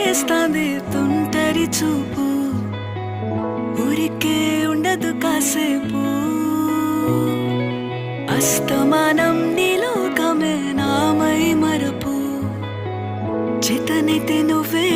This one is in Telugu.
చేస్తాంది తుంటరి చూపు, ఊరికే ఉండదు కాసేపు. అస్తమానం నీలోకమే నామై మరపు, చేతనైతే నువ్వే